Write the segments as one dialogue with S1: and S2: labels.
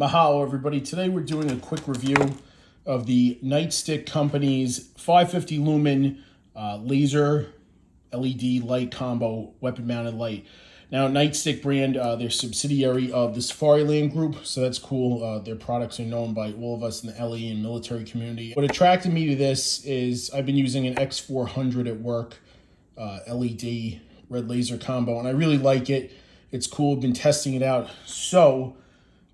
S1: Mahalo, everybody. Today we're doing a quick review of the Nightstick Company's 550 lumen laser LED light combo weapon mounted light. Now, Nightstick brand, they're subsidiary of the Safariland Group, so that's cool. Their products are known by all of us in the LE and military community. What attracted me to this is I've been using an X400 at work, LED red laser combo, and I really like it. It's cool. I've been testing it out. So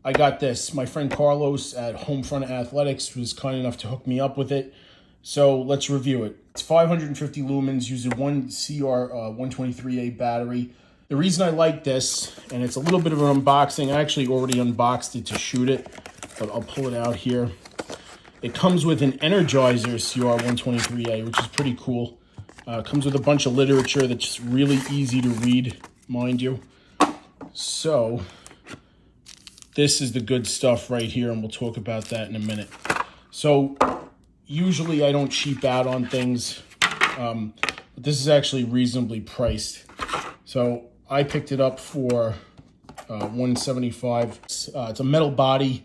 S1: I got this. My friend Carlos at Homefront Athletics was kind enough to hook me up with it. So let's review it. It's 550 lumens using one CR123A battery. The reason I like this, and it's a little bit of an unboxing, I actually already unboxed it to shoot it, but I'll pull it out here. It comes with an Energizer CR123A, which is pretty cool. It comes with a bunch of literature that's really easy to read, mind you. So this is the good stuff right here, and we'll talk about that in a minute. So usually I don't cheap out on things, but this is actually reasonably priced. So I picked it up for $175. It's a metal body.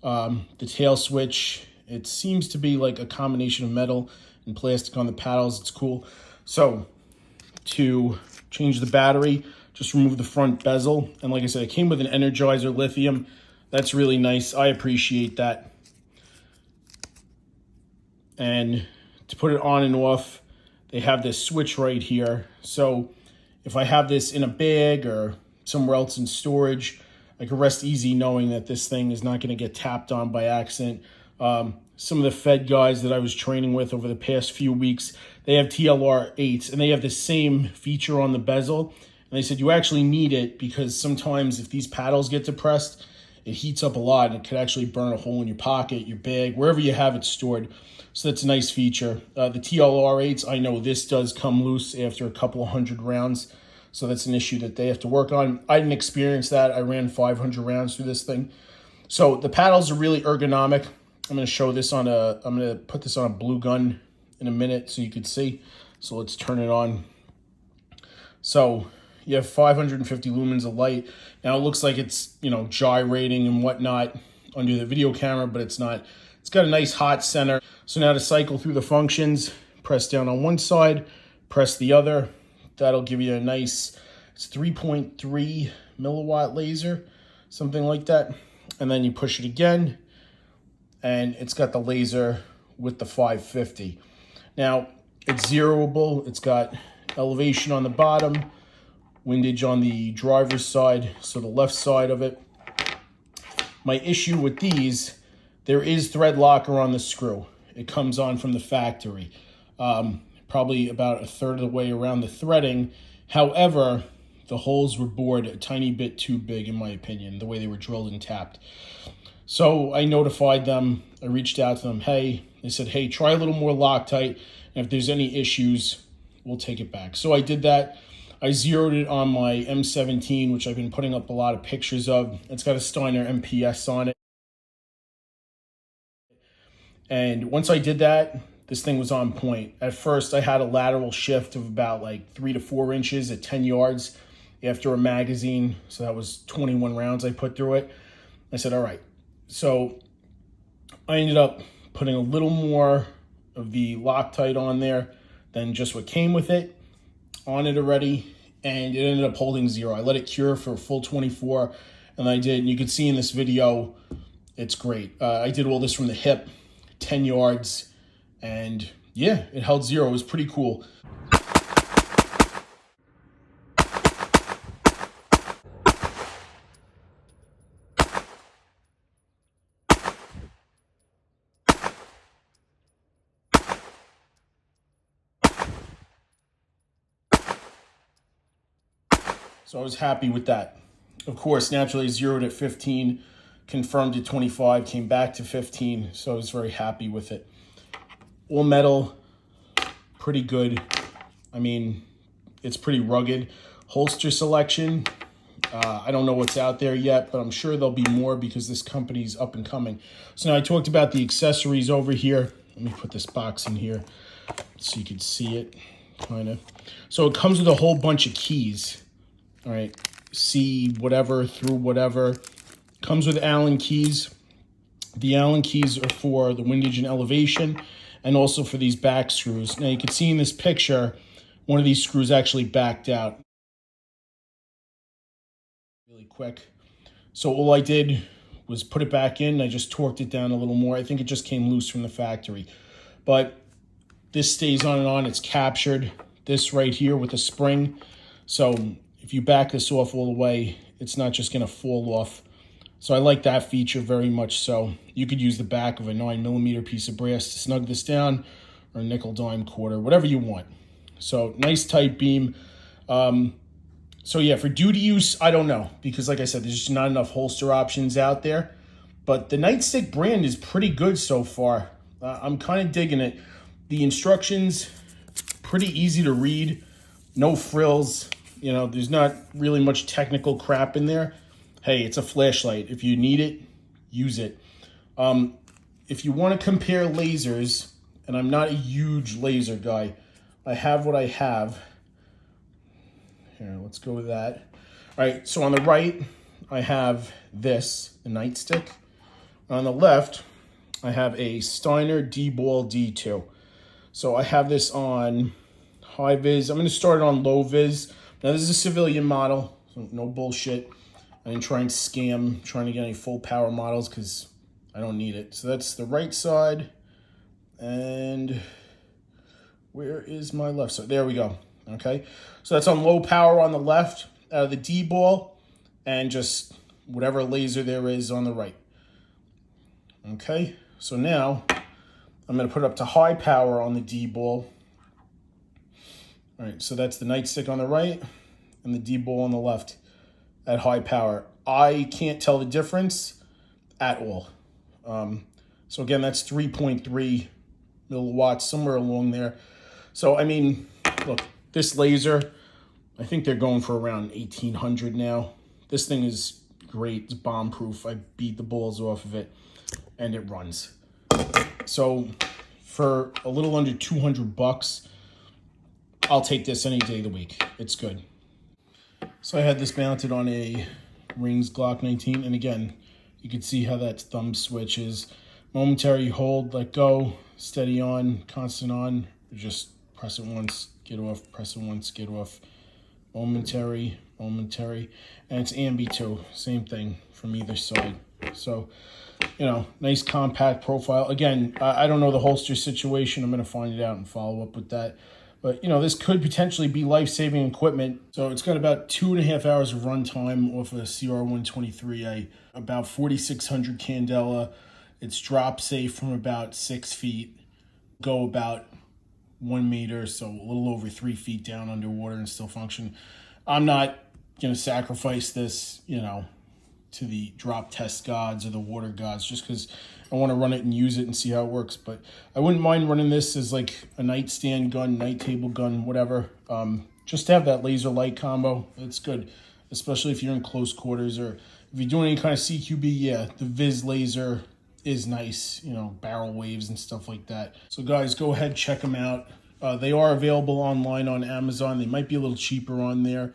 S1: The tail switch, it seems to be like a combination of metal and plastic on the paddles. It's cool. So to change the battery, just remove the front bezel. And like I said, it came with an Energizer lithium. That's really nice. I appreciate that. And to put it on and off, they have this switch right here. So if I have this in a bag or somewhere else in storage, I can rest easy knowing that this thing is not going to get tapped on by accident. Some of the Fed guys that I was training with over the past few weeks, they have TLR 8s, and they have the same feature on the bezel. And they said you actually need it because sometimes if these paddles get depressed, it heats up a lot and it could actually burn a hole in your pocket, your bag, wherever you have it stored. So that's a nice feature. The TLR 8s, I know this does come loose after a couple of hundred rounds. So that's an issue that they have to work on. I didn't experience that. I ran 500 rounds through this thing. So the paddles are really ergonomic. I'm going to show this on I'm going to put this on a blue gun in a minute so you can see. So let's turn it on. So you have 550 lumens of light. Now it looks like it's, gyrating and whatnot under the video camera, but it's not. It's got a nice hot center. So now to cycle through the functions, press down on one side, press the other. That'll give you a nice, it's 3.3 milliwatt laser, something like that. And then you push it again, and it's got the laser with the 550. Now, it's zeroable. It's got elevation on the bottom, windage on the driver's side, so the left side of it. My issue with these, there is thread locker on the screw. It comes on from the factory. Probably about a third of the way around the threading. However, the holes were bored a tiny bit too big, in my opinion, the way they were drilled and tapped. So I notified them. I reached out to them. They said, hey, try a little more Loctite, and if there's any issues, we'll take it back. So I did that. I zeroed it on my M17, which I've been putting up a lot of pictures of. It's got a Steiner MPS on it. And once I did that, this thing was on point. At first, I had a lateral shift of about like 3 to 4 inches at 10 yards after a magazine. So that was 21 rounds I put through it. I said, all right. So I ended up putting a little more of the Loctite on there than just what came with it on it already. And it ended up holding zero. I let it cure for a full 24, and I did. And you can see in this video, it's great. I did all this from the hip, 10 yards. And yeah, it held zero. It was pretty cool. So I was happy with that. Of course, naturally zeroed at 15, confirmed at 25, came back to 15. So I was very happy with it. All metal, pretty good. I mean, it's pretty rugged. Holster selection, I don't know what's out there yet, but I'm sure there'll be more because this company's up and coming. So now I talked about the accessories over here. Let me put this box in here so you can see it, kind of. So it comes with a whole bunch of keys. All right, C whatever through whatever. Comes with Allen keys. The Allen keys are for the windage and elevation, and also for these back screws. Now you can see in this picture, one of these screws actually backed out really quick. So all I did was put it back in. I just torqued it down a little more. I think it just came loose from the factory. But this stays on and on. It's captured. This right here with a spring. So if you back this off all the way, it's not just going to fall off. So I like that feature very much so. You could use the back of a 9mm piece of brass to snug this down, or a nickel dime quarter, whatever you want. So nice tight beam. So yeah, for duty use, I don't know, because like I said, there's just not enough holster options out there. But the Nightstick brand is pretty good so far. I'm kind of digging it. The instructions, pretty easy to read. No frills. You know, there's not really much technical crap in there. Hey, it's a flashlight. If you need it, use it. If you want to compare lasers, and I'm not a huge laser guy, I have what I have. Here, let's go with that. All right, so on the right, I have this, the Nightstick. On the left, I have a Steiner D-Ball D2. So I have this on high vis. I'm going to start it on low vis. Now, this is a civilian model, so no bullshit. I didn't try and scam trying to get any full power models because I don't need it. So that's the right side. And where is my left side? There we go. Okay. So that's on low power on the left out of the D-Ball, and just whatever laser there is on the right. Okay. So now I'm going to put it up to high power on the D-Ball. All right. So that's the Nightstick on the right and the D-Ball on the left at high power. I can't tell the difference at all. So again, that's 3.3 milliwatts, somewhere along there. So, I mean, look, this laser, I think they're going for around 1,800 now. This thing is great. It's bomb proof. I beat the balls off of it, and it runs. So for a little under 200 bucks, I'll take this any day of the week. It's good. So I had this mounted on a Rings Glock 19, and again, you can see how that thumb switch is. Momentary hold, let go, steady on, constant on, just press it once, get off, press it once, get off. Momentary, momentary, and it's ambi too, same thing from either side. So, you know, nice compact profile. Again, I don't know the holster situation. I'm going to find it out and follow up with that. But, you know, this could potentially be life-saving equipment. So it's got about 2.5 hours of runtime off a CR123A, about 4,600 candela. It's drop safe from about 6 feet, go about 1 meter, so a little over 3 feet down underwater and still function. I'm not going to sacrifice this, you know, to the drop test gods or the water gods just because I want to run it and use it and see how it works. But I wouldn't mind running this as like a nightstand gun, night table gun, whatever. Just to have that laser light combo, it's good, especially if you're in close quarters or if you're doing any kind of CQB. Yeah, the Viz laser is nice, you know, barrel waves and stuff like that. So guys, go ahead, check them out. They are available online on Amazon. They might be a little cheaper on there.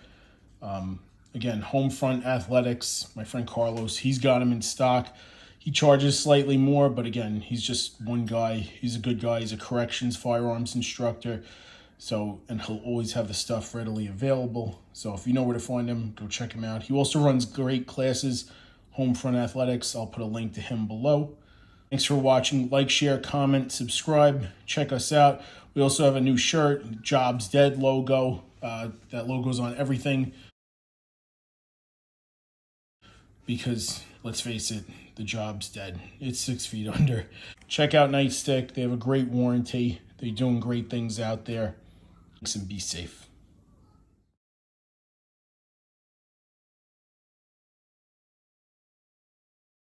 S1: Again, Homefront Athletics, my friend Carlos, he's got them in stock. He charges slightly more, but again, he's just one guy. He's a good guy. He's a corrections firearms instructor. So, and he'll always have the stuff readily available. So if you know where to find him, go check him out. He also runs great classes, Homefront Athletics. I'll put a link to him below. Thanks for watching. Like, share, comment, subscribe. Check us out. We also have a new shirt, Jobs Dead logo. That logo's on everything. Because, let's face it, the job's dead. It's 6 feet under. Check out Nightstick. They have a great warranty. They're doing great things out there. Thanks and be safe.